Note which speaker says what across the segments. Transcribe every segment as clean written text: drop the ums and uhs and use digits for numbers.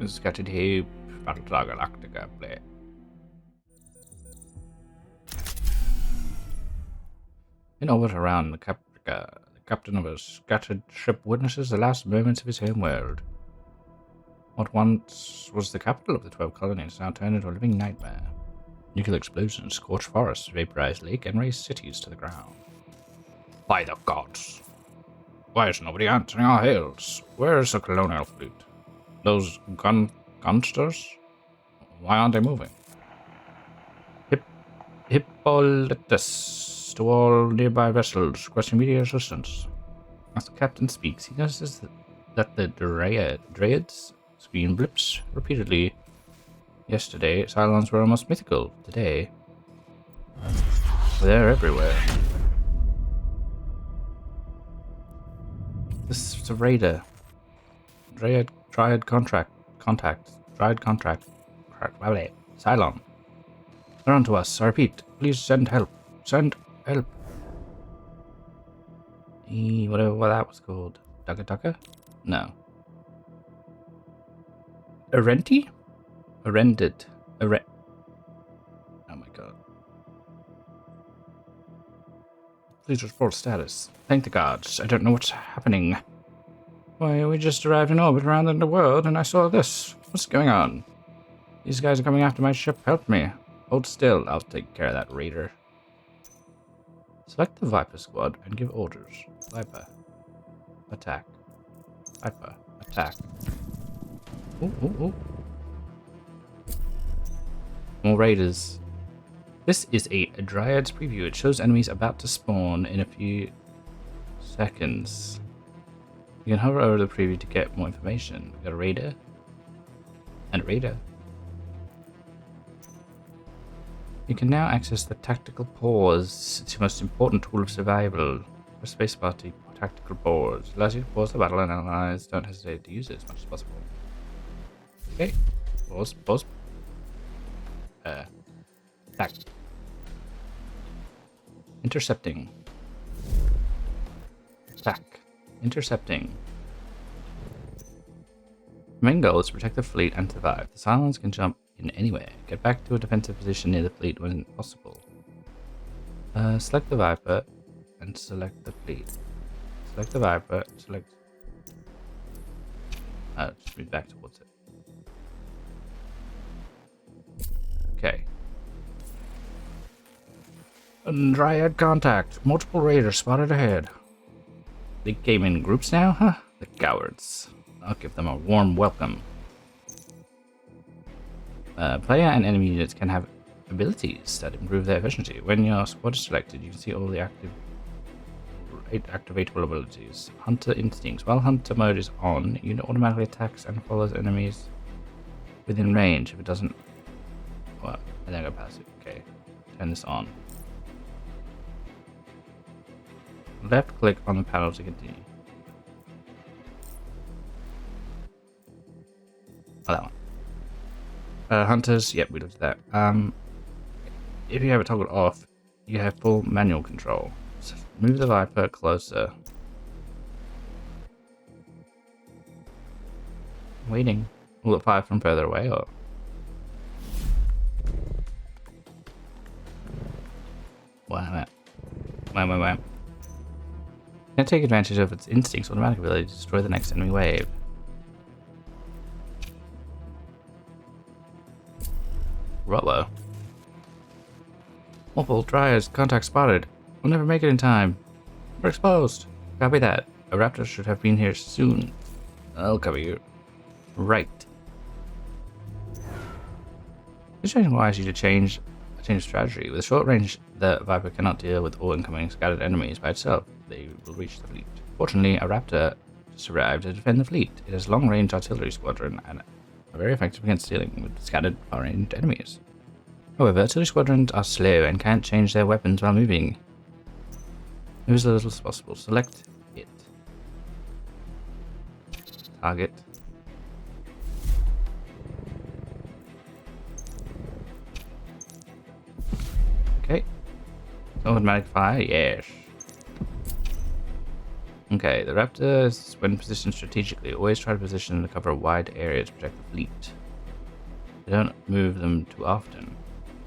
Speaker 1: Scattered heap, Battlestar Galactica play. In orbit around the captain of a scattered ship witnesses the last moments of his home world. What once was the capital of the 12 Colonies now turned into a living nightmare. Nuclear explosions scorched forests, vaporized lake, and razed cities to the ground. By the gods! Why is nobody answering our hails? Where is the colonial fleet? Those gunsters? Why aren't they moving? Hippolytus to all nearby vessels, requesting immediate assistance. As the captain speaks, he notices that the dryads screen blips repeatedly. Yesterday, Cylons were almost mythical. Today, they're everywhere. This is a raider. Dryad contact. Cylon. They're on to us. I repeat, please send help. Send help. Whatever that was called. Dugga? No. Arenti? Arended. Oh my god. Please report status. Thank the gods. I don't know what's happening. Why, we just arrived in orbit around the world and I saw this. What's going on? These guys are coming after my ship. Help me. Hold still. I'll take care of that raider. Select the Viper squad and give orders. Viper. Attack. Viper. Attack. Ooh. More raiders. This is a Dryad's preview. It shows enemies about to spawn in a few seconds. You can hover over the preview to get more information. We got a raider. And a raider. You can now access the tactical pause. It's your most important tool of survival. Press spacebar to tactical pause. Allows you to pause the battle and analyze. Don't hesitate to use it as much as possible. Okay. Pause. Attack. Intercepting. Attack. Intercepting. The main goal is to protect the fleet and survive. The Cylons can jump in anywhere. Get back to a defensive position near the fleet when possible. Select the Viper and select the fleet. Select the Viper, select... just move back towards it. Okay. Dryad contact. Multiple raiders spotted ahead. They came in groups now, huh? The cowards. I'll give them a warm welcome. Player and enemy units can have abilities that improve their efficiency. When your squad is selected, you can see all the activatable abilities. Hunter Instincts. While Hunter mode is on, the unit automatically attacks and follows enemies within range. If it doesn't... Well, I think I pass it. Okay. Turn this on. Left click on the panel to continue. Oh, that one. Hunters, yep, we looked at that. If you have it toggled off, you have full manual control. So move the Viper closer. Waiting. Will it fire from further away or? Wow. Can take advantage of its instincts automatic ability to destroy the next enemy wave. Rollo. Multiple Dryads contact spotted. We'll never make it in time. We're exposed. Copy that. A raptor should have been here soon. I'll cover you. Right. This requires you to change strategy. With short range, the Viper cannot deal with all incoming scattered enemies by itself. They will reach the fleet. Fortunately, a raptor just arrived to defend the fleet. It has long-range artillery squadron and are very effective against dealing with scattered far-range enemies. However, artillery squadrons are slow and can't change their weapons while moving. Move as little as possible. Select it. Target. Okay. Automatic fire, yes. Okay, the Raptors, when positioned strategically, always try to position them to cover a wide area to protect the fleet. They don't move them too often.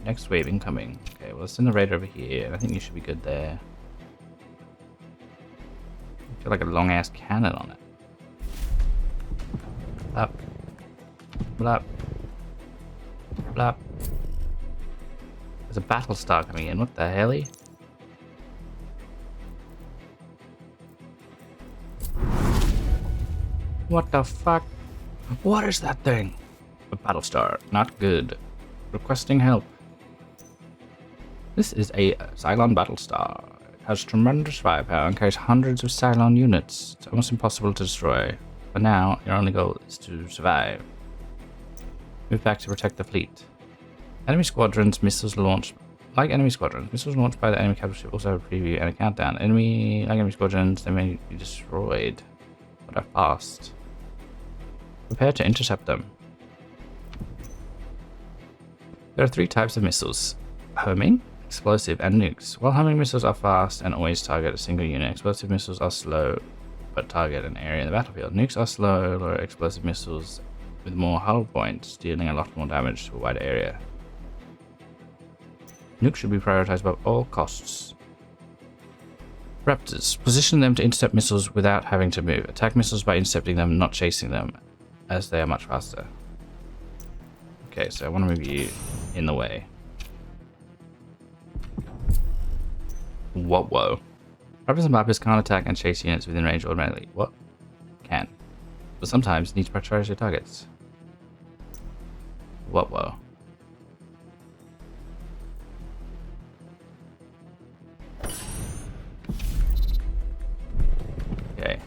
Speaker 1: Next wave incoming. Okay, well, let's send the raider over here, and I think you should be good there. I feel like a long-ass cannon on it. Blap. Blap. Blap. There's a Battlestar coming in. What the hell? What the fuck? What is that thing? A Battlestar. Not good. Requesting help. This is a Cylon Battlestar. It has tremendous firepower and carries hundreds of Cylon units. It's almost impossible to destroy. For now, your only goal is to survive. Move back to protect the fleet. Enemy squadrons, missiles launched. Like enemy squadrons, missiles launched by the enemy capital ship also have a preview and a countdown. Like enemy squadrons, they may be destroyed, but are fast. Prepare to intercept them. There are 3 types of missiles: homing, explosive, and nukes. While homing missiles are fast and always target a single unit, explosive missiles are slow but target an area in the battlefield. Nukes are slower explosive missiles with more hull points, dealing a lot more damage to a wider area. Nukes should be prioritized above all costs. Raptors. Position them to intercept missiles without having to move. Attack missiles by intercepting them, not chasing them, as they are much faster. Okay, so I want to move you in the way. Whoa. Raptors and Vipers can't attack and chase units within range automatically. What? Can. But sometimes need to prioritize your targets. Whoa. Okay.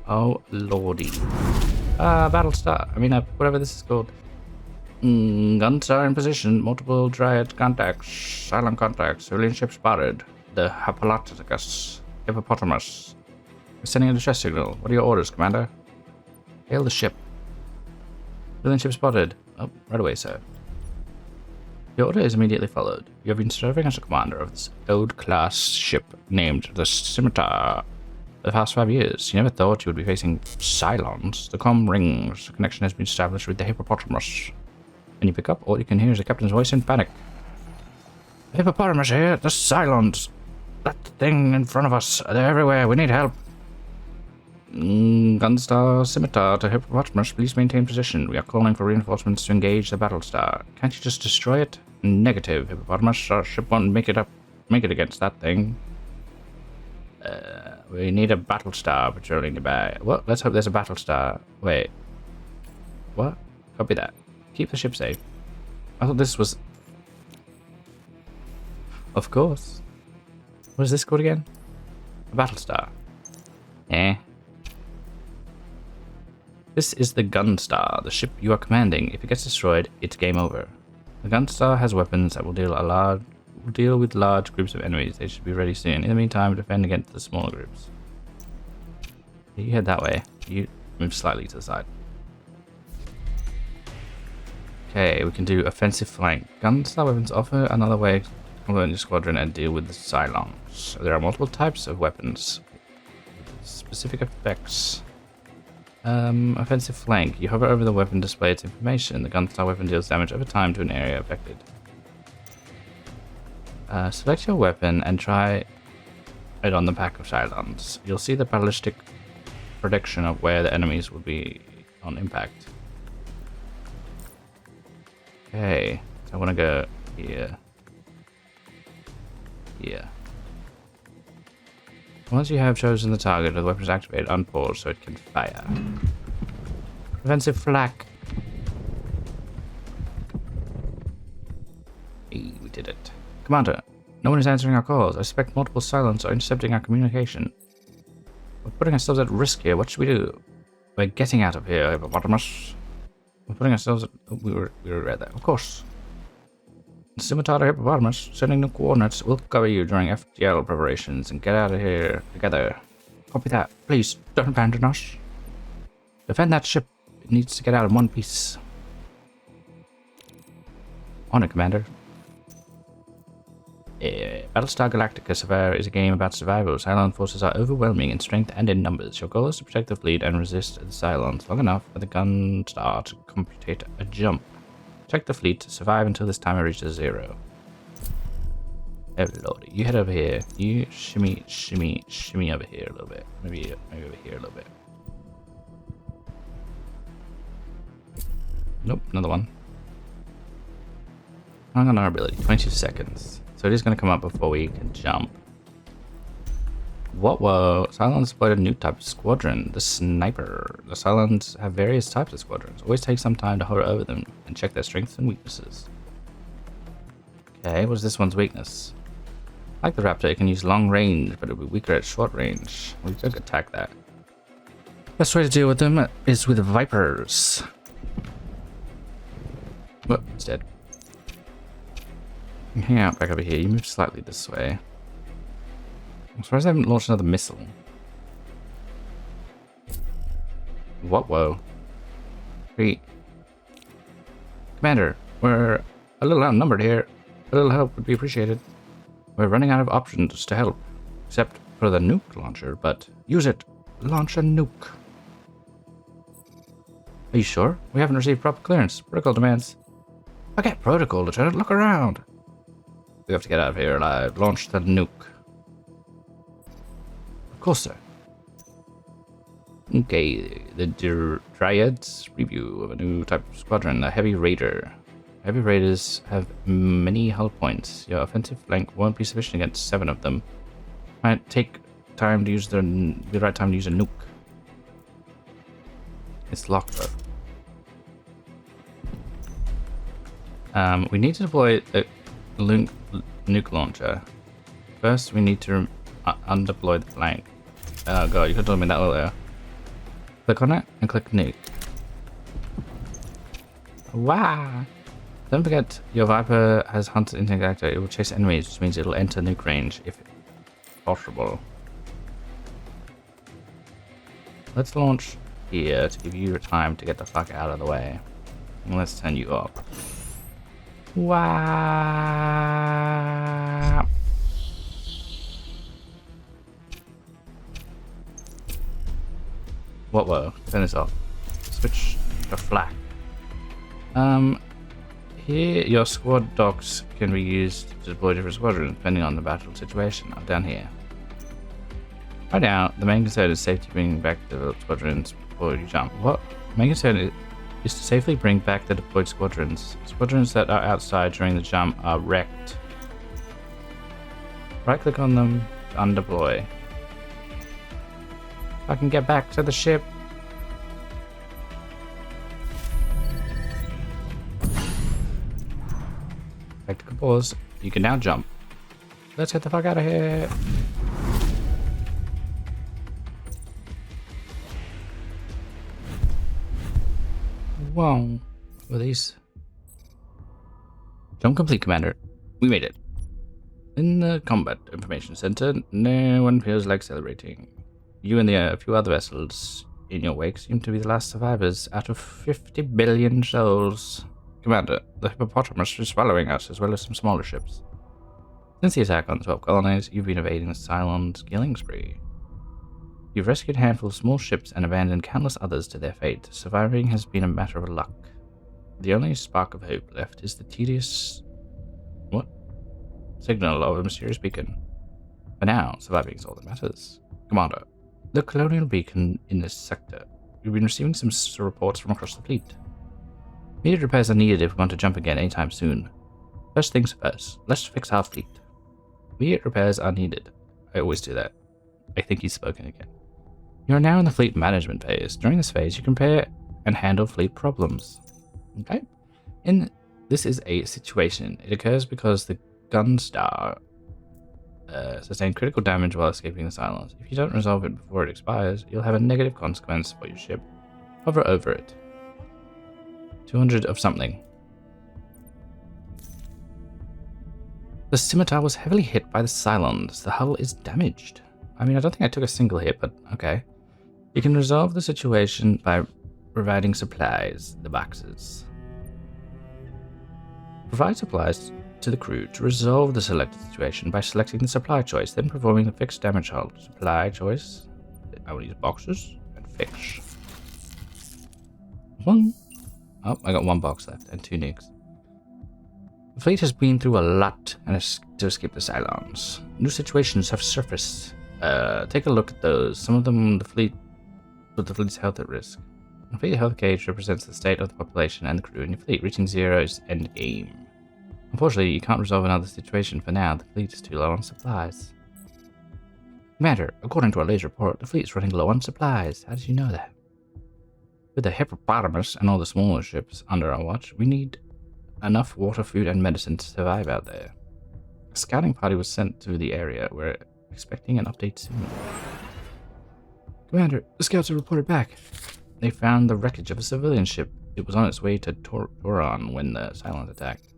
Speaker 1: Oh lordy. Battlestar. Whatever this is called. Gunstar in position. Multiple Dryad contacts. Silent contacts. Civilian ship spotted. The Hippopotamus. We're sending a distress signal. What are your orders, Commander? Hail the ship. Civilian ship spotted. Oh, right away, sir. Your order is immediately followed. You have been serving as a commander of this old-class ship named the Scimitar for the past 5 years. You never thought you would be facing Cylons. The comm rings. A connection has been established with the Hippopotamus. When you pick up, all you can hear is the captain's voice in panic. The Hippopotamus here! The Cylons! That thing in front of us! They're everywhere! We need help! Gunstar Scimitar to Hippopotamus, please maintain position. We are calling for reinforcements to engage the Battlestar. Can't you just destroy it? Negative, Hippopotamus. Our ship won't make it against that thing. We need a Battlestar patrolling nearby. Well, let's hope there's a Battlestar. Wait. What? Copy that. Keep the ship safe. I thought this was... Of course. What is this called again? A Battlestar. Eh. This is the Gunstar, the ship you are commanding. If it gets destroyed, it's game over. The Gunstar has weapons that will deal with large groups of enemies. They should be ready soon. In the meantime, defend against the smaller groups. You head that way. You move slightly to the side. Okay, we can do offensive flank. Gunstar weapons offer another way to convert your squadron and deal with the Cylons. There are multiple types of weapons with specific effects. Offensive flank. You hover over the weapon to display its information. The Gunstar weapon deals damage over time to an area affected. Select your weapon and try it on the pack of Cylons. You'll see the ballistic prediction of where the enemies will be on impact. Okay, so I want to go here. Here. Once you have chosen the target, the weapon is activated, unpause so it can fire. Offensive flak. Hey, we did it. Commander, no one is answering our calls. I suspect multiple Cylons are intercepting our communication. We're putting ourselves at risk here. What should we do? We're getting out of here, Hippopotamus. We're putting ourselves at... Oh, we read that. Of course. Scimitar to Hippopotamus, sending the coordinates. We'll cover you during FTL preparations and get out of here together. Copy that. Please, don't abandon us. Defend that ship. It needs to get out in one piece. On it, Commander. Battlestar Galactica Survivor is a game about survival. Cylon forces are overwhelming in strength and in numbers. Your goal is to protect the fleet and resist the Cylons long enough for the gun star to complete a jump. Check the fleet to survive until this timer reaches 0. Oh lord, you head over here. You shimmy over here a little bit. Maybe over here a little bit. Nope, another one. Hang on our ability, 22 seconds. So it is going to come up before we can jump. Whoa. Cylons deployed a new type of squadron, the sniper. The Cylons have various types of squadrons. Always take some time to hover over them and check their strengths and weaknesses. Okay, what's this one's weakness? Like the Raptor, it can use long range, but it'll be weaker at short range. We could attack that. Best way to deal with them is with Vipers. Whoop, it's dead. Hang out back over here. You move slightly this way. I'm surprised I haven't launched another missile. Whoa. Hey. Commander, we're a little outnumbered here. A little help would be appreciated. We're running out of options to help, except for the nuke launcher, but use it. Launch a nuke. Are you sure? We haven't received proper clearance. Protocol demands. Forget protocol, Lieutenant. Look around. We have to get out of here alive. Launch the nuke. Of course, sir. Okay, the Dryads review of a new type of squadron, the Heavy Raider. Heavy Raiders have many hull points. Your offensive flank won't be sufficient against 7 of them. Might take time to use the right time to use a nuke. It's locked though. We need to deploy a nuke launcher. First, we need to undeploy the flank. Oh god, you could have told me that earlier. Click on it and click nuke. Wow! Don't forget, your Viper has hunted intergalactic. It will chase enemies, which means it'll enter nuke range if possible. Let's launch here to give you time to get the fuck out of the way. And let's turn you up. Wow! Whoa, turn this off. Switch to flak. Here, your squad docks can be used to deploy different squadrons depending on the battle situation. Down here. Right now, the main concern is safety bringing back the developed squadrons before you jump. What? The main concern is to safely bring back the deployed squadrons. Squadrons that are outside during the jump are wrecked. Right-click on them to undeploy. I can get back to the ship. Tactical pause. You can now jump. Let's get the fuck out of here. Whoa. What are these? Jump complete, Commander. We made it. In the Combat Information Center, no one feels like celebrating. You and a few other vessels in your wake seem to be the last survivors out of 50 billion souls. Commander, the hippopotamus is following us, as well as some smaller ships. Since the attack on the 12 colonies, you've been evading the Cylon's killing spree. You've rescued a handful of small ships and abandoned countless others to their fate. Surviving has been a matter of luck. The only spark of hope left is the tedious... what? Signal of a mysterious beacon. For now, surviving is all that matters. Commander, the colonial beacon in this sector. We've been receiving some reports from across the fleet. Immediate repairs are needed if we want to jump again anytime soon. First things first, let's fix our fleet. Immediate repairs are needed. I always do that. I think he's spoken again. You are now in the fleet management phase. During this phase, you compare and handle fleet problems. Okay? This is a situation. It occurs because the gun star sustained critical damage while escaping the Cylons. If you don't resolve it before it expires, you'll have a negative consequence for your ship. Hover over it. 200 of something. The scimitar was heavily hit by the Cylons. The hull is damaged. I mean, I don't think I took a single hit, but okay. You can resolve the situation by providing supplies, the boxes. Provide supplies to the crew to resolve the selected situation by selecting the supply choice, then performing the fixed damage hull. Supply choice. I will use boxes and fix. One. Oh, I got one box left and 2 nukes. The fleet has been through a lot and has to escape the Cylons. New situations have surfaced. Take a look at those. Some of them put the fleet's health at risk. The fleet health gauge represents the state of the population and the crew in your fleet. Reaching 0 is end game. Unfortunately, you can't resolve another situation for now. The fleet is too low on supplies. Commander, according to our latest report, the fleet is running low on supplies. How did you know that? With the hippopotamus and all the smaller ships under our watch, we need enough water, food, and medicine to survive out there. A scouting party was sent to the area. We're expecting an update soon. Commander, the scouts have reported back. They found the wreckage of a civilian ship. It was on its way to Toron when the Cylons attacked.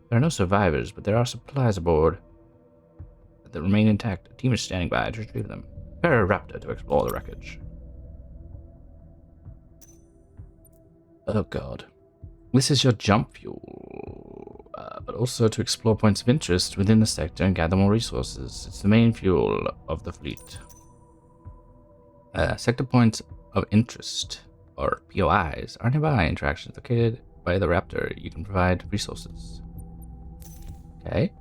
Speaker 1: There are no survivors, but there are supplies aboard that remain intact. A team is standing by to retrieve them. Prepare a raptor to explore the wreckage. Oh god. This is your jump fuel, but also to explore points of interest within the sector and gather more resources. It's the main fuel of the fleet. Sector points of interest, or POIs, are nearby interactions located by the Raptor. You can provide resources. Okay.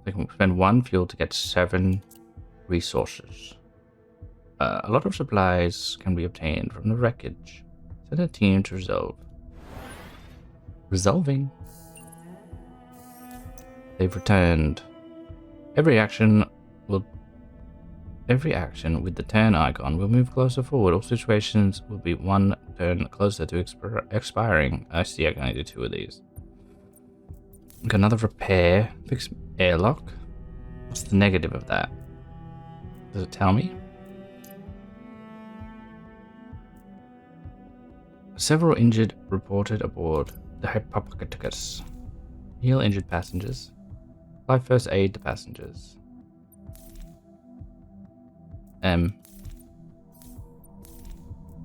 Speaker 1: They can spend 1 fuel to get 7 resources. A lot of supplies can be obtained from the wreckage. Send a team to resolve. Resolving. They've returned. Every action with the turn icon will move closer forward. All situations will be 1 turn closer to expiring. I see I can only do 2 of these. Got another repair. Fix airlock. What's the negative of that? Does it tell me? Several injured reported aboard the HomoErectous. Heal injured passengers. Apply first aid to passengers.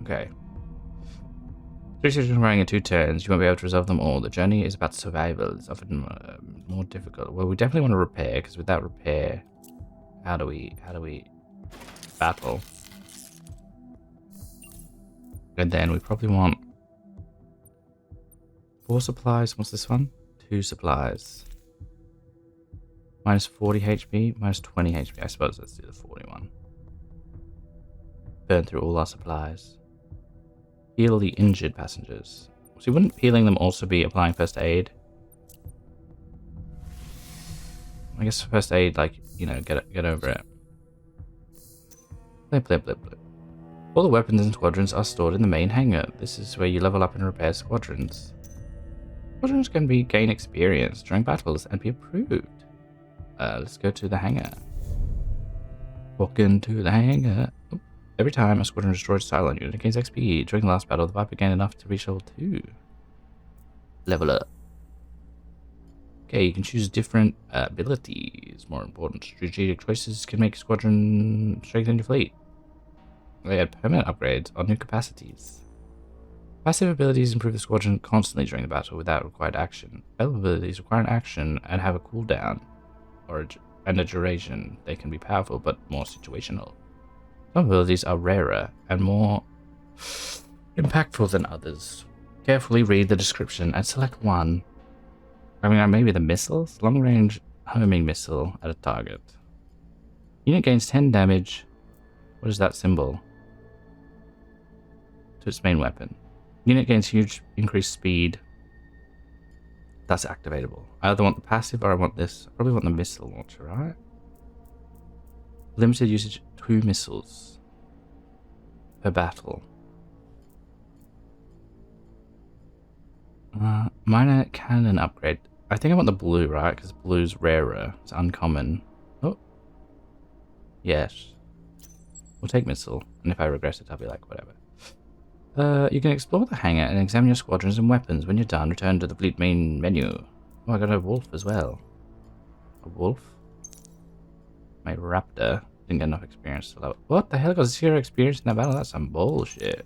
Speaker 1: Okay. 3 situations running in 2 turns. You won't be able to resolve them all. The journey is about survival. It's often more difficult. Well, we definitely want to repair, because without repair, how do we battle? And then we probably want 4 supplies. What's this one? 2 supplies. Minus 40 HP, minus 20 HP. I suppose let's do the 41. Burn through all our supplies. Heal the injured passengers. So wouldn't healing them also be applying first aid? I guess first aid, like, you know, get over it. Blip, blip, blip, blip. All the weapons and squadrons are stored in the main hangar. This is where you level up and repair squadrons. Squadrons can gain experience during battles and be approved. Let's go to the hangar. Walk into the hangar. Oh. Every time a squadron destroys a Cylon unit, it gains XP. During the last battle, the Viper gained enough to reach level 2. Level up. Okay, you can choose different abilities. More important, strategic choices can make squadron strengthen your fleet. They add permanent upgrades on new capacities. Passive abilities improve the squadron constantly during the battle without required action. Spell abilities require an action and have a cooldown and a duration. They can be powerful but more situational. Some abilities are rarer and more impactful than others. Carefully read the description and select one. I mean, maybe the missiles? Long-range homing missile at a target. Unit gains 10 damage. What is that symbol? To its main weapon. Unit gains huge increased speed. That's activatable. I either want the passive or I want this. I probably want the missile launcher, right? Limited usage, 2 missiles per battle. Minor cannon upgrade. I think I want the blue, right? Because blue's rarer. It's uncommon. Oh. Yes. We'll take missile. And if I regret it, I'll be like, whatever. You can explore the hangar and examine your squadrons and weapons. When you're done, return to the fleet main menu. Oh, I got a wolf as well. A wolf? My raptor. Didn't get enough experience to level. What the hell? Got 0 experience in that battle? That's some bullshit.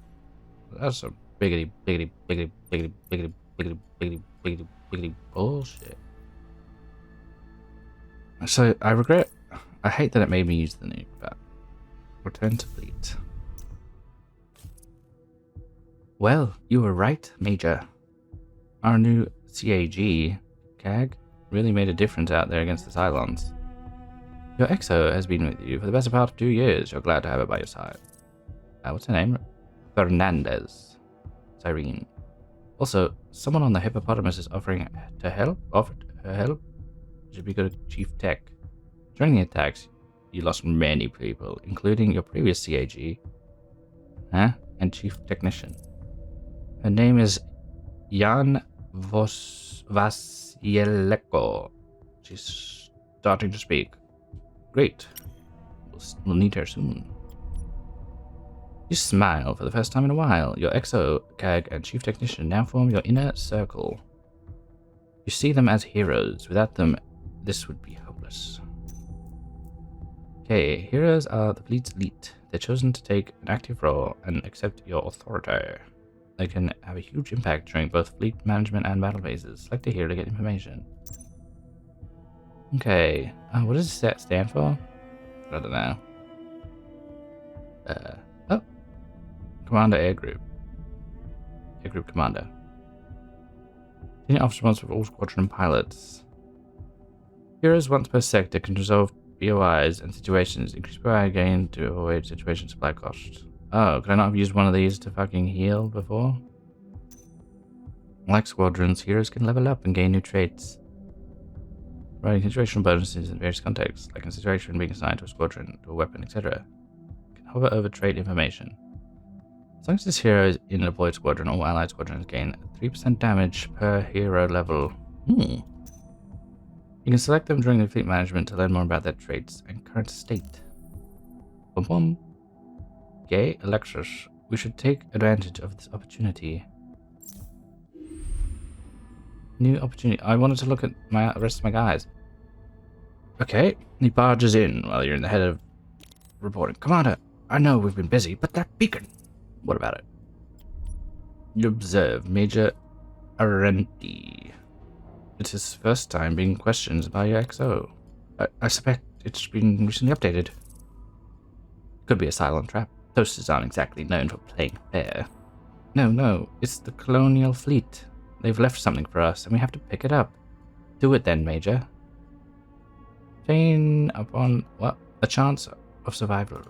Speaker 1: That's some biggity bullshit. So, I hate that it made me use the nuke, but return to fleet. Well, you were right, Major. Our new CAG really made a difference out there against the Cylons. Your EXO has been with you for the best part of 2 years. You're glad to have it by your side. What's her name? Fernandez. Cyrene. Also, someone on the hippopotamus is offered her help. Should be good at Chief Tech. During the attacks, you lost many people, including your previous CAG, and Chief Technician. Her name is Jan Vasieleko. She's starting to speak. Great. We'll need her soon. You smile for the first time in a while. Your EXO, CAG, and Chief Technician now form your inner circle. You see them as heroes. Without them, this would be hopeless. Okay, heroes are the fleet's elite. They're chosen to take an active role and accept your authority. They can have a huge impact during both fleet management and battle phases. Select a hero to get information. Okay, what does that stand for? I don't know. Commander Air Group. Air Group Commander. Senior officer responsible for all squadron pilots. Heroes once per sector can resolve BOIs and situations. Increase BOI gain to avoid situation supply costs. Oh, could I not have used one of these to fucking heal before? Like squadrons, heroes can level up and gain new traits. Providing situational bonuses in various contexts, like a situation being assigned to a squadron, to a weapon, etc. Can hover over trait information. As long as this hero is in a deployed squadron, all allied squadrons gain 3% damage per hero level. You can select them during the fleet management to learn more about their traits and current state. Okay, Alexis, we should take advantage of this opportunity. New opportunity. I wanted to look at the rest of my guys. Okay, he barges in while you're in the head of reporting. Commander, I know we've been busy, but that beacon. What about it? You observe Major Arenti. It's his first time being questioned by your XO. I suspect it's been recently updated. Could be a silent trap. Toasters aren't exactly known for playing fair. No, it's the Colonial Fleet. They've left something for us, and we have to pick it up. Do it then, Major. Obtain upon, what? A chance of survival.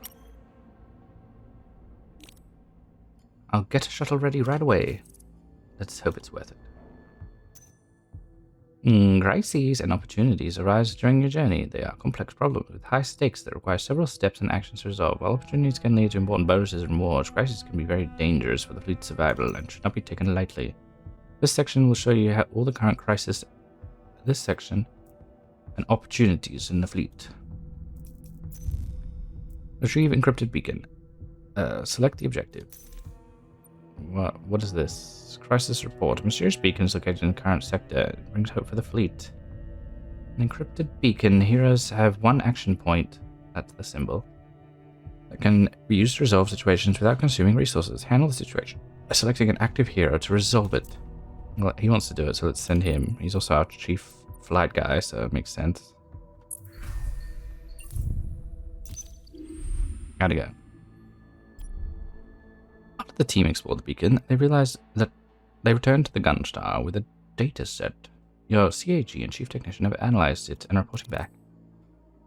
Speaker 1: I'll get a shuttle ready right away. Let's hope it's worth it. Crises and opportunities arise during your journey. They are complex problems with high stakes that require several steps and actions to resolve. While opportunities can lead to important bonuses and rewards, crises can be very dangerous for the fleet's survival and should not be taken lightly. This section will show you how all the current crises this section and opportunities in the fleet. Retrieve encrypted beacon. Select the objective. What is this? Crisis report. A mysterious beacon is located in the current sector. It brings hope for the fleet. An encrypted beacon. Heroes have one action point. That's the symbol. That can be used to resolve situations without consuming resources. Handle the situation by selecting an active hero to resolve it. Well, he wants to do it, so let's send him. He's also our chief flight guy, so it makes sense. Gotta go. After the team explored the beacon, they realized that they returned to the gun star with a data set. Your CAG and chief technician have analyzed it and are reporting back.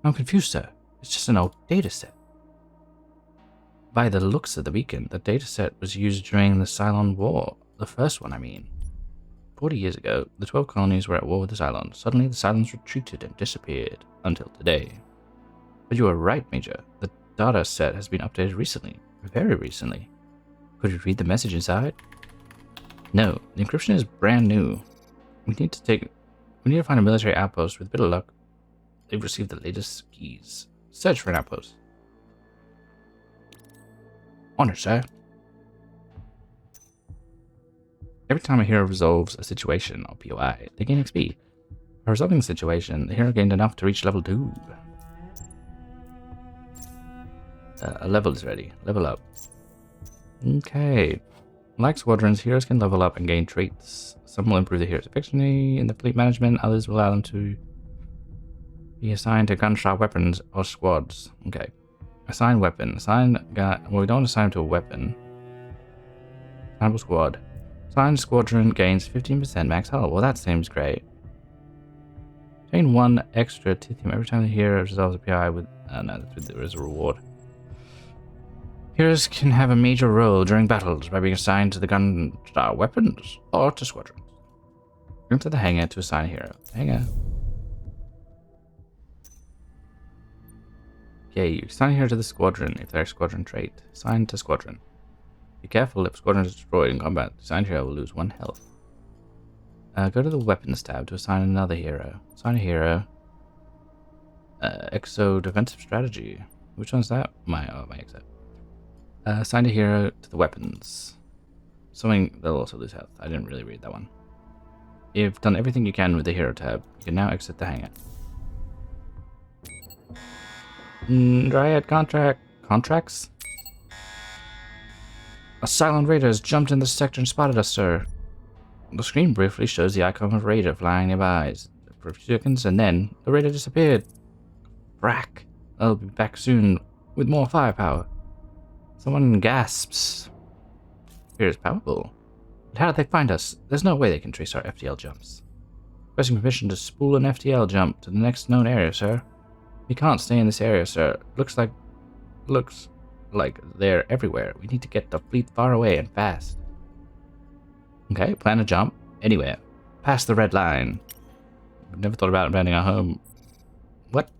Speaker 1: I'm confused, sir. It's just an old data set. By the looks of the beacon, the data set was used during the Cylon War. The first one, I mean. 40 years ago, the 12 colonies were at war with the Cylons. Suddenly, the Cylons retreated and disappeared, until today. But you were right, Major. The data set has been updated recently. Very recently. Could you read the message inside? No, the encryption is brand new. We need to find a military outpost. With a bit of luck, they've received the latest keys. Search for an outpost. Honor, sir. Every time a hero resolves a situation or POI, they gain XP. By resolving the situation, the hero gained enough to reach level 2. A level is ready. Level up. Okay. Like squadrons, heroes can level up and gain traits. Some will improve the hero's efficiency in the fleet management, others will allow them to Be assigned to gunshot weapons or squads. Okay. Assign weapon. Assign gun. Well, we don't assign to a weapon. Assignable squad. Assigned squadron gains 15% max health. Well, that seems great. Obtain 1 extra tithium every time the hero resolves a PI with. No, there is a reward. Heroes can have a major role during battles by being assigned to the gunshot weapons or to squadrons. Go to the hangar to assign a hero. Hangar. Okay, you assign a hero to the squadron if they're a squadron trait. Assign to squadron. Be careful if squadron is destroyed in combat. The assigned hero will lose 1 health. Go to the weapons tab to assign another hero. Assign a hero. Exo defensive strategy. Which one's that? My exo. Assign a hero to the weapons. Something they'll also lose health. I didn't really read that one. You've done everything you can with the hero tab. You can now exit the hangar. Dryad contracts? A Cylon raider has jumped in the sector and spotted us, sir. The screen briefly shows the icon of a raider flying nearby for a few seconds, and then the raider disappeared. Brack. I'll be back soon with more firepower. Someone gasps. Here is powerful. But how did they find us? There's no way they can trace our FTL jumps. Requesting permission to spool an FTL jump to the next known area, sir. We can't stay in this area, sir. Looks like they're everywhere. We need to get the fleet far away and fast. Okay, plan a jump. Anywhere. Past the red line. I've never thought about abandoning our home. What?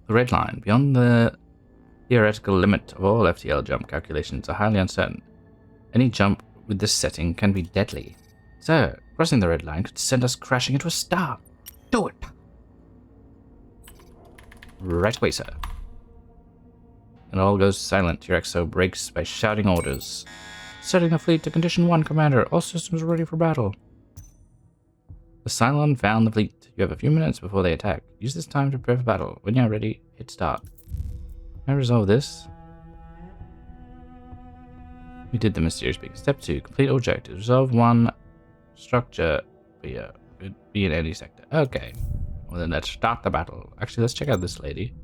Speaker 1: The red line. Beyond the theoretical limit of all FTL jump calculations are highly uncertain. Any jump with this setting can be deadly. Sir, crossing the red line could send us crashing into a star. Do it! Right away, sir. It all goes silent. Your exo breaks by shouting orders. Setting the fleet to condition 1, Commander. All systems are ready for battle. The Cylon found the fleet. You have a few minutes before they attack. Use this time to prepare for battle. When you're ready, hit start. Can I resolve this? We did the mysterious big. Step 2. Complete objectives. Resolve 1 structure. Be in any sector. Okay. Well, then let's start the battle. Actually, let's check out this lady.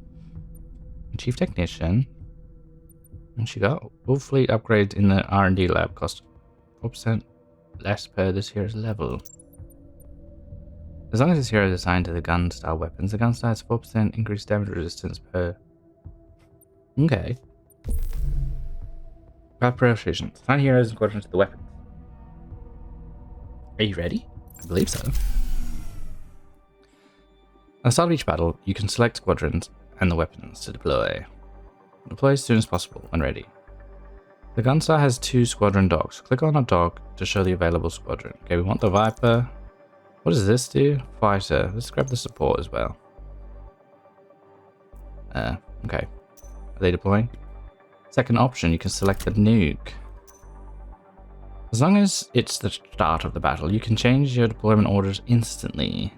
Speaker 1: Chief Technician. And she got full fleet upgrades in the R&D lab. Cost 4% less per this hero's level. As long as this hero is assigned to the gun style weapons, the gun style has 4% increased damage resistance per. Okay. About prioritization. Assign heroes and squadrons to the weapons. Are you ready? I believe so. At the start of each battle, you can select squadrons and the weapons to deploy. Deploy as soon as possible when ready. The Gunstar has 2 squadron dogs. Click on a dog to show the available squadron. Okay, we want the Viper. What does this do? Fighter. Let's grab the support as well. Okay. Are they deploying? Second option, you can select the nuke. As long as it's the start of the battle, you can change your deployment orders instantly.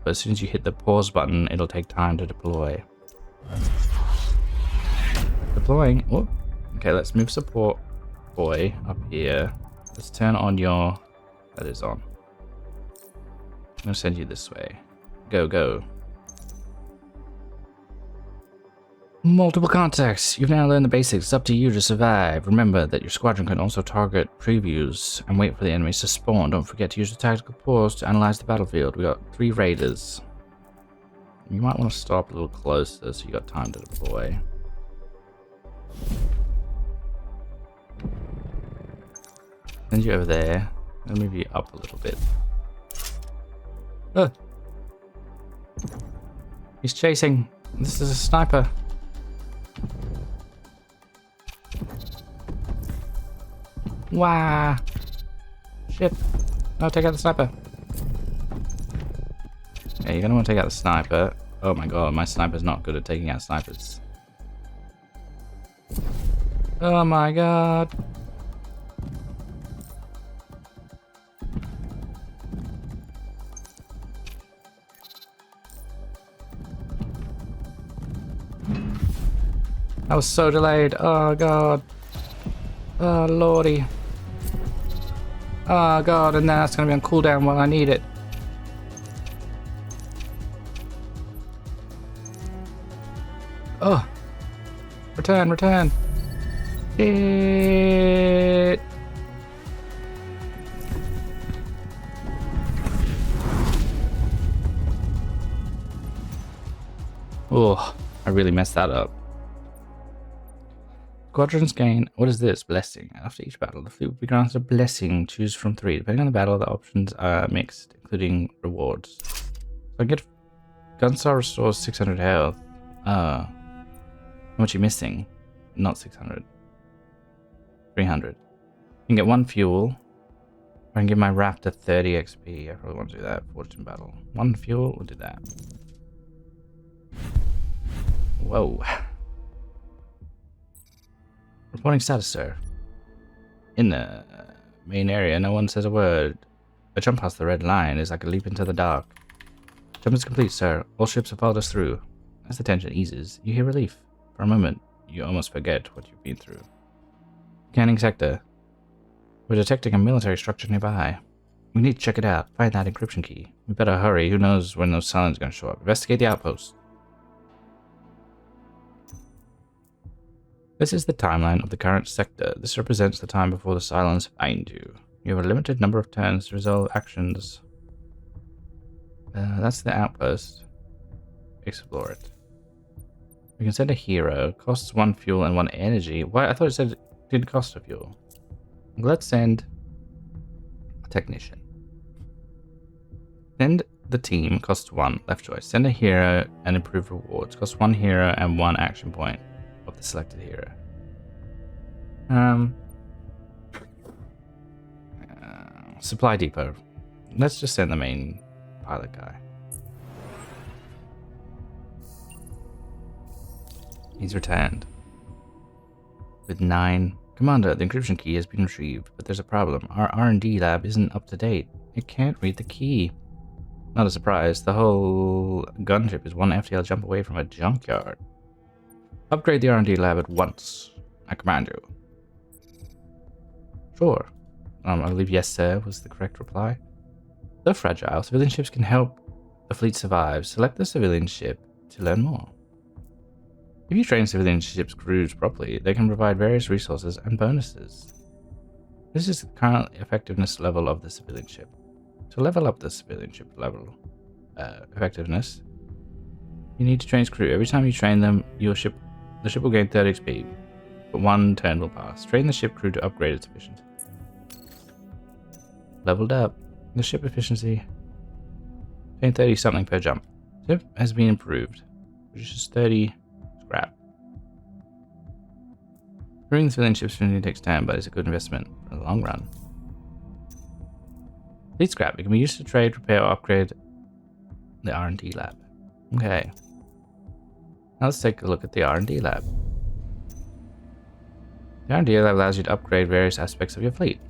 Speaker 1: But as soon as you hit the pause button, it'll take time to deploy. Deploying. Oh. Okay, let's move support boy up here. Let's turn on your. That is on. I'm gonna send you this way. Go, go. Multiple contacts. You've now learned the basics. It's up to you to survive. Remember that your squadron can also target previews and wait for the enemies to spawn. Don't forget to use the tactical pause to analyze the battlefield. We got 3 raiders. You might want to stop a little closer so you got time to deploy. Send you over there. I'll move you up a little bit. Oh. He's chasing. This is a sniper. Wow. Shit. No, take out the sniper. Yeah, you're gonna want to take out the sniper. Oh my god, my sniper's not good at taking out snipers. Oh my god. I was so delayed. Oh god. Oh lordy. Oh god, and then that's gonna be on cooldown while I need it. Oh! Return, return! Shit! Oh, I really messed that up. Squadrons gain... What is this? Blessing. After each battle, the fleet will be granted a blessing. Choose from 3. Depending on the battle, the options are mixed, including rewards. So I get... Gunstar restores 600 health. How much are you missing? Not 600. 300. You can get 1 fuel. I can give my Raptor 30 XP. I probably want to do that. Fortune battle. 1 fuel, we'll do that. Whoa. Reporting status, sir. In the main area, no one says a word. A jump past the red line is like a leap into the dark. Jump is complete, sir. All ships have followed us through. As the tension eases, you hear relief. For a moment, you almost forget what you've been through. Scanning sector. We're detecting a military structure nearby. We need to check it out. Find that encryption key. We better hurry. Who knows when those Cylons are going to show up. Investigate the outpost. This is the timeline of the current sector. This represents the time before the Cylons find you. You have a limited number of turns to resolve actions. That's the outpost. Explore it. We can send a hero. Costs 1 fuel and 1 energy. Why? I thought it said it didn't cost a fuel. Let's send a technician. Send the team. Costs 1. Left choice. Send a hero and improve rewards. Costs 1 hero and 1 action point of the selected hero. Supply depot. Let's just send the main pilot guy. He's returned. With 9. Commander, the encryption key has been retrieved, but there's a problem. Our R&D lab isn't up to date. It can't read the key. Not a surprise. The whole gunship is 1 FTL jump away from a junkyard. Upgrade the R&D lab at once. I command you. Sure. I believe yes, sir, was the correct reply. Though fragile, civilian ships can help the fleet survive. Select the civilian ship to learn more. If you train civilian ships' crews properly, they can provide various resources and bonuses. This is the current effectiveness level of the civilian ship. To level up the civilian ship level effectiveness, you need to train its crew. Every time you train them, the ship will gain 30 XP, but 1 turn will pass. Train the ship crew to upgrade its efficiency. Leveled up. The ship efficiency. Gain 30 something per jump. Ship has been improved. Produces 30 scrap. Improving the civilian ship's efficiency takes time, but it's a good investment in the long run. Fleet scrap. It can be used to trade, repair, or upgrade the R&D lab. Okay. Now let's take a look at the R&D lab. The R&D lab allows you to upgrade various aspects of your fleet.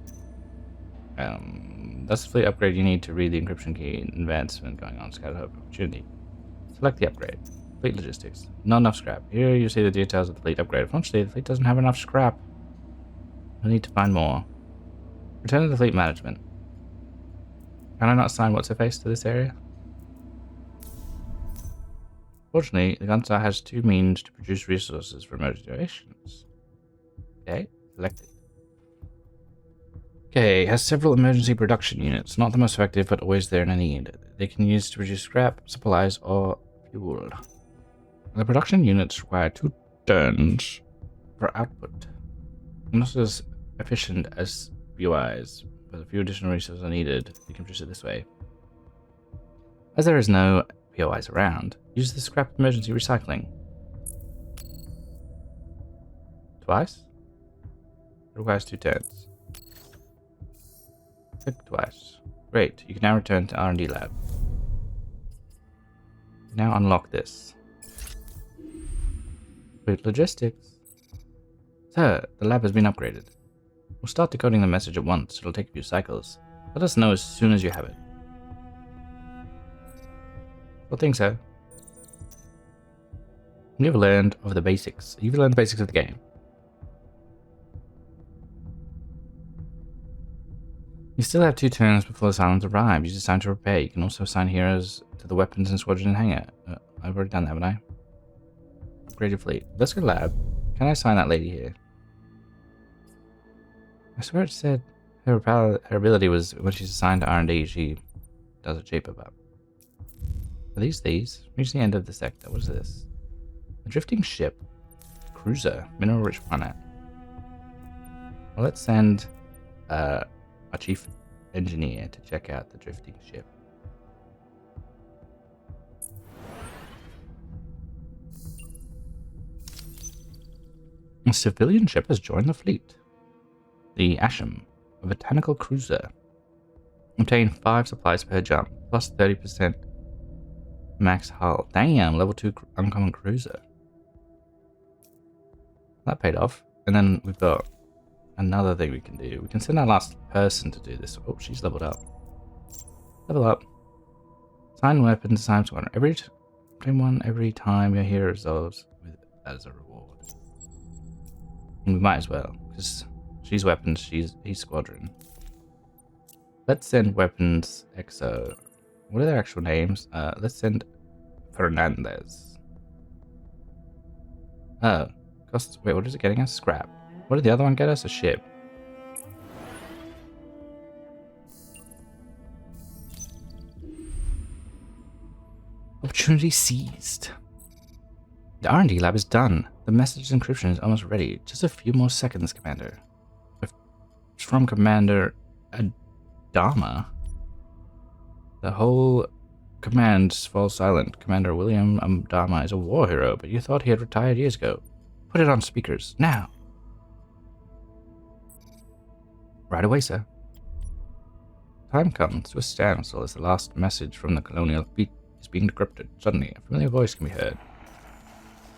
Speaker 1: That's the fleet upgrade you need to read the encryption key advancement going on. Scout Hope opportunity. Select the upgrade. Fleet logistics. Not enough scrap. Here you see the details of the fleet upgrade. Unfortunately, the fleet doesn't have enough scrap. We'll need to find more. Return to the fleet management. Can I not assign what's her face to this area? Fortunately, the Gunstar has 2 means to produce resources for remote situations. Okay, selected. Okay, has several emergency production units. Not the most effective, but always there in a need. They can use to produce scrap, supplies, or fuel. The production units require 2 turns for output. Not as efficient as UIs, but a few additional resources are needed. You can produce it this way. As there is no POIs around, use the scrap emergency recycling. Twice? It requires 2 turns. Click twice. Great, you can now return to R&D lab. Now unlock this. Fleet logistics. Sir, the lab has been upgraded. We'll start decoding the message at once. It'll take a few cycles. Let us know as soon as you have it. Well, thing, sir. You've learned of the basics. You've learned the basics of the game. You still have 2 turns before the Cylons arrive. Use this time to repair. You can also assign heroes to the weapons and squadron hangar. I've already done that, haven't I? Upgrade your fleet. Let's go lab. Can I sign that lady here? I swear it said her ability was when she's assigned to R&D, she does a cheaper up. Are these? Reach the end of the sector. What is this? A drifting ship. Cruiser. Mineral-rich planet. Well, let's send our chief engineer to check out the drifting ship. A civilian ship has joined the fleet. The Asham, a botanical cruiser. Obtain 5 supplies per jump, plus 30% max hull. Damn, level 2 uncommon cruiser. That paid off. And then we've got another thing we can do. We can send our last person to do this. Oh, she's leveled up. Level up. Assign weapon to Time Squadron. Obtain one every time your hero resolves with as a reward. And we might as well, because she's weapons, he's squadron. Let's send weapons EXO. What are their actual names? Let's send Fernandez. Oh. Wait, what is it getting us? Scrap. What did the other one get us? A ship. Opportunity seized. The R&D lab is done. The message encryption is almost ready. Just a few more seconds, Commander. It's from Commander Adama. The whole command falls silent. Commander William Adama is a war hero, but you thought he had retired years ago. Put it on speakers, now! Right away, sir. Time comes to a standstill as the last message from the colonial fleet is being decrypted. Suddenly, a familiar voice can be heard.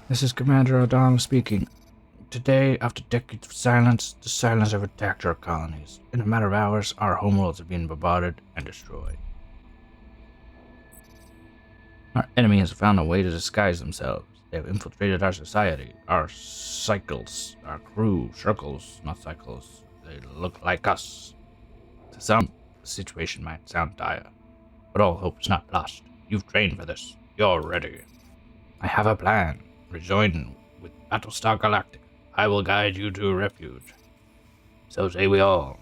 Speaker 1: This is Commander Adama speaking. Today, after decades of silence, the Cylons have attacked our colonies. In a matter of hours, our homeworlds have been bombarded and destroyed. Our enemy has found a way to disguise themselves. They have infiltrated our society, our cycles, our crew, circles, not cycles. They look like us. To some, the situation might sound dire, but all hope is not lost. You've trained for this. You're ready. I have a plan. Rejoin with Battlestar Galactica. I will guide you to refuge. So say we all.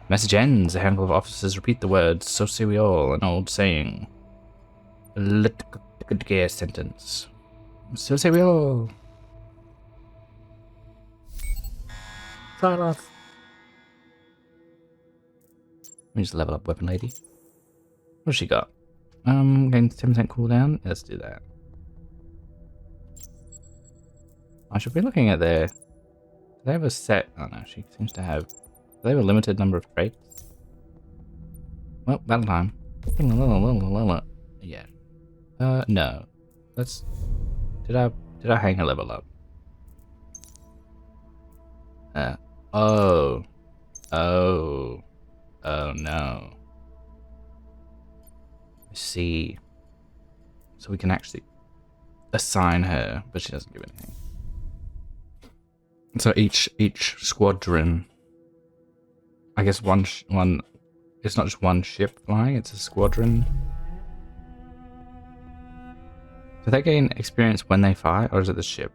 Speaker 1: Message ends. A handful of officers repeat the words, so say we all, an old saying. A sentence. So say we all. Sign off. Let me just level up weapon lady. What's she got? Getting 10% cooldown. Let's do that. I should be looking at their... Do they have a set? Oh no, she seems to have... Do they have a limited number of traits? Well, battle time. Yeah. No. Let's... Did I hang a level up? Oh. Oh. Oh no. I see. So we can actually assign her, but she doesn't give anything. So each squadron, I guess one, it's not just one ship flying, it's a squadron. Do they gain experience when they fire, or is it the ship?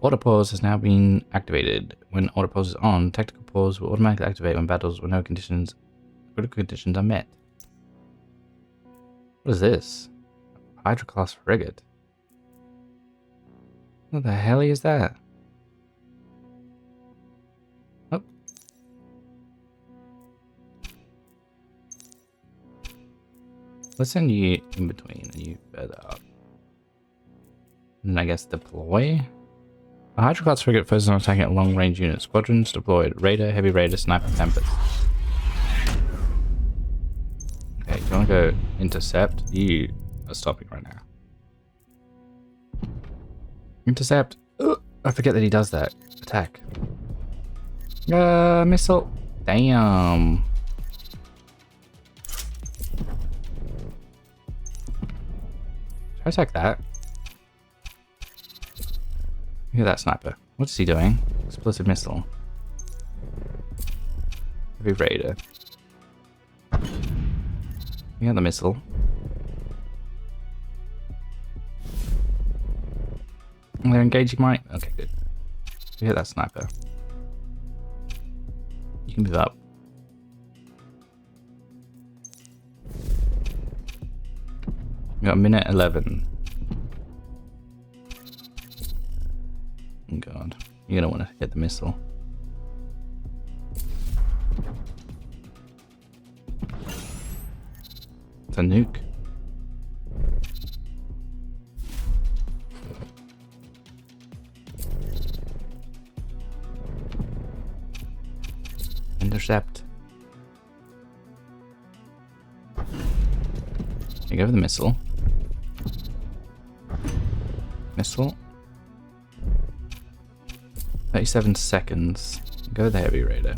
Speaker 1: Auto pause has now been activated. When auto pause is on, tactical pause will automatically activate when battles where no critical conditions are met. What is this? Hydra class frigate. What the hell is that? Oh. Let's send you in between and you further up. And then I guess deploy. A Hydra class frigate focuses on attacking at long range units. Squadrons deployed. Raider, heavy raider, sniper, tempest. Okay, do you want to go intercept? You are stopping right now. Intercept. I forget that he does that. Attack. Missile. Damn. Should I attack that? Look at that sniper. What's he doing? Explosive missile. Heavy raider. We got the missile. They're engaging my... Okay, good. You hit that sniper. You can move up. We got a minute 11. Oh god. You're gonna want to hit the missile. It's a nuke. Intercept. You go for the missile. Missile. 37 seconds. Go with the heavy raider.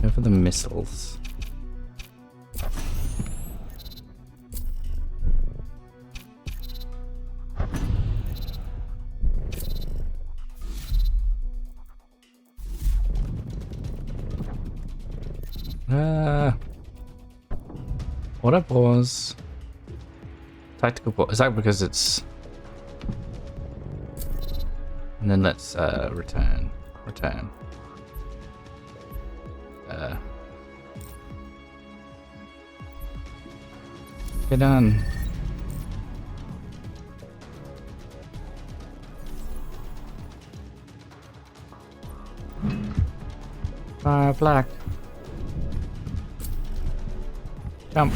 Speaker 1: Go for the missiles. What a pause. Tactical pause. Is that because it's... And then let's return. Return. Get done. Fire black. Jump.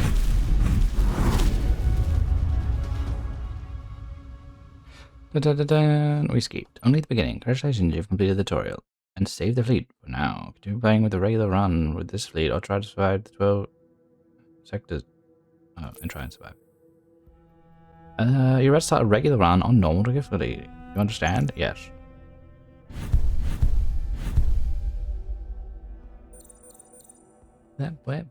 Speaker 1: We escaped. Only the beginning. Congratulations, you've completed the tutorial. And saved the fleet for now. Continue playing with the regular run with this fleet or try to survive the 12 sectors. And try and survive. You're about to start a regular run on normal difficulty. You understand? Yes. Wait.